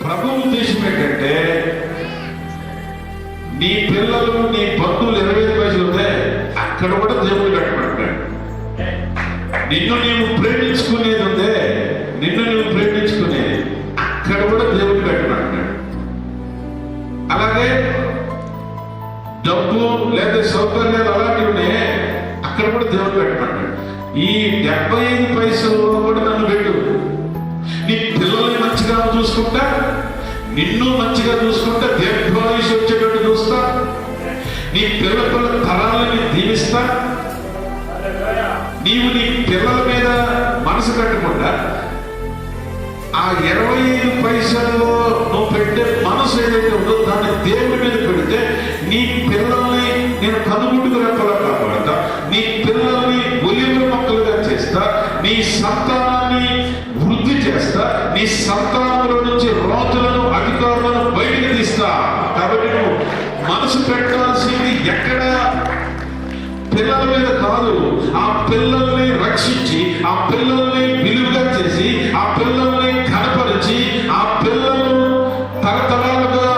ప్రభు ఉద్దేశం ఏంటంటే నీ పిల్లలు నీ బంధువులు 25 పైసలు ఉంటే అక్కడ కూడా దేవుడు కట్టమంటాడు. నిన్ను నీవు ప్రేమించుకునేది ఉందే, నిన్ను నువ్వు ప్రేమించుకునేది అక్కడ కూడా దేవుడు కట్టమంటాడు. అలాగే డబ్బు లేదా సౌకర్యాలు అలాంటివి ఉన్నాయి, అక్కడ కూడా దేవుడు కట్టమంటాడు. ఈ 75 పైసలు కూడా నన్ను పెట్టు. నీ పిల్లల్ని మంచిగా చూసుకుంటా, నిన్ను మంచిగా చూసుకుంటా, దీర్ఘాయుష్ వచ్చేటట్టు చూస్తా, నీ పిల్లల తరాలని దీవిస్తా. నీవు నీ పిల్లల మీద మనసు కట్టకుండా ఆ 25 పైసల్లో నువ్వు పెట్టే మనసు ఏదైతే ఉందో దాన్ని దేవుడి మీద పెడితే నీ పిల్లల్ని నేను కనుగుడ్డుకు రెప్పలా కాపాడతా, నీ పిల్లల్ని ఒలివ మొక్కలుగా చేస్తా, నీ సంతానాన్ని వృద్ధి చేస్తా, నీ సంతానంలో నుంచి రాజులను అధికారులను బయటికి తీస్తా. కాబట్టి నువ్వు మనసు పెట్టాల్సింది ఎక్కడ? పిల్లల మీద కాదు. ఆ పిల్లల్ని రక్షించి, ఆ పిల్లల్ని విలువగా చేసి, ఆ పిల్లల్ని కనపరిచి, ఆ పిల్లలు తరతరాలుగా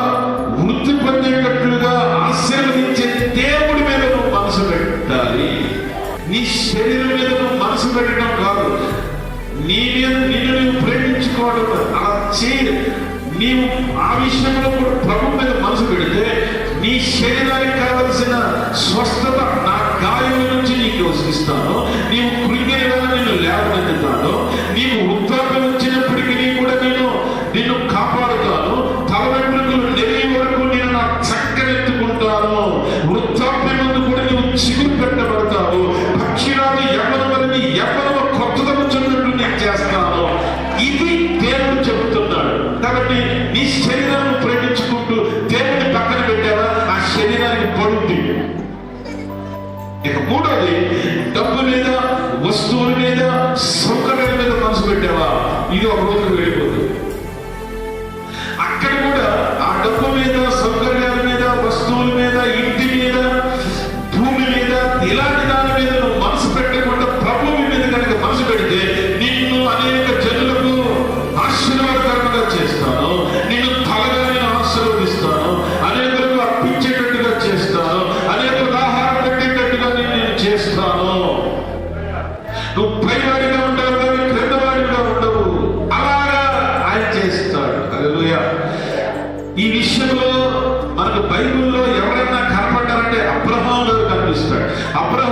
వృద్ధి పొందేటట్లుగా ఆశీర్వదించే దేవుడి మీద నువ్వు మనసు పెట్టాలి. నీ శరీరం మీద నువ్వు మనసు పెట్టడం కాదు. నీ మీద నిన్ను నువ్వు ప్రేమించుకోవడం అలా చేయి. నీవు ఆ విషయంలో కూడా ప్రభు మీద మనసు పెడితే నీ శరీరానికి కావలసిన స్వస్థత నా గాయం నుంచి నీకు ఇస్తాను. నీవు కృంగిగా నిన్ను లేవనెత్తుతాను. నీవు వృద్ధాప్యం వచ్చినప్పటికీ కూడా నిన్ను కాపాడుతాను. తల వెంట్రుకలు నెయ్యి వరకు నేను నా చక్కనెత్తుకుంటాను. వృద్ధాప్యం ముందు కూడా నీవు చిగురు పెట్టబడతావు. పక్షిరాజు యవ్వనం వరకు యవ్వనము కొత్తదము చెందినట్టు నేను చేస్తాను. ఇది దేవుడు చెబుతున్నాడు. కాబట్టి నీ శరీరాన్ని ప్రేమించుకుంటూ దేవుడిని పక్కన పెట్టావా, ఆ శరీరానికి పడుద్ది. ఇక మూడోది, డబ్బు మీద, వస్తువుల మీద, సౌకర్యాల మీద మనసు పెట్టావా, ఇది ఒక రోజు వెళ్ళిపోతుంది. అక్కడ కూడా ఆ డబ్బు మీద, సౌకర్యాల మీద, వస్తువుల మీద, ఇంటి మీద, భూమి మీద, ఇలాంటి దాని మీద నువ్వు మనసు పెట్టకుండా ప్రభువు మీద కనుక మనసు పెడితే నిన్ను అనేక జనులకు ఆశీర్వాదకరంగా చేస్తాను. నిన్ను తలగా నేను ఆశీర్వదిస్తాను. అనేకులకు అర్పించేటట్టుగా చేస్తాను. అనేకులకు ఆహారం పెట్టేటట్టుగా నేను చేస్తాను. నువ్వు పైవాడిగా ఉంటావు కానీ క్రిందవాడిగా ఉండవు. అలాగా ఆయన చేస్తాడు. హల్లెలూయా. ఈ విషయంలో మనకు బైబిల్లో ఎవరైనా కనపడ్డారంటే అబ్రహాము గారు కనిపిస్తాడు. అబ్రహాము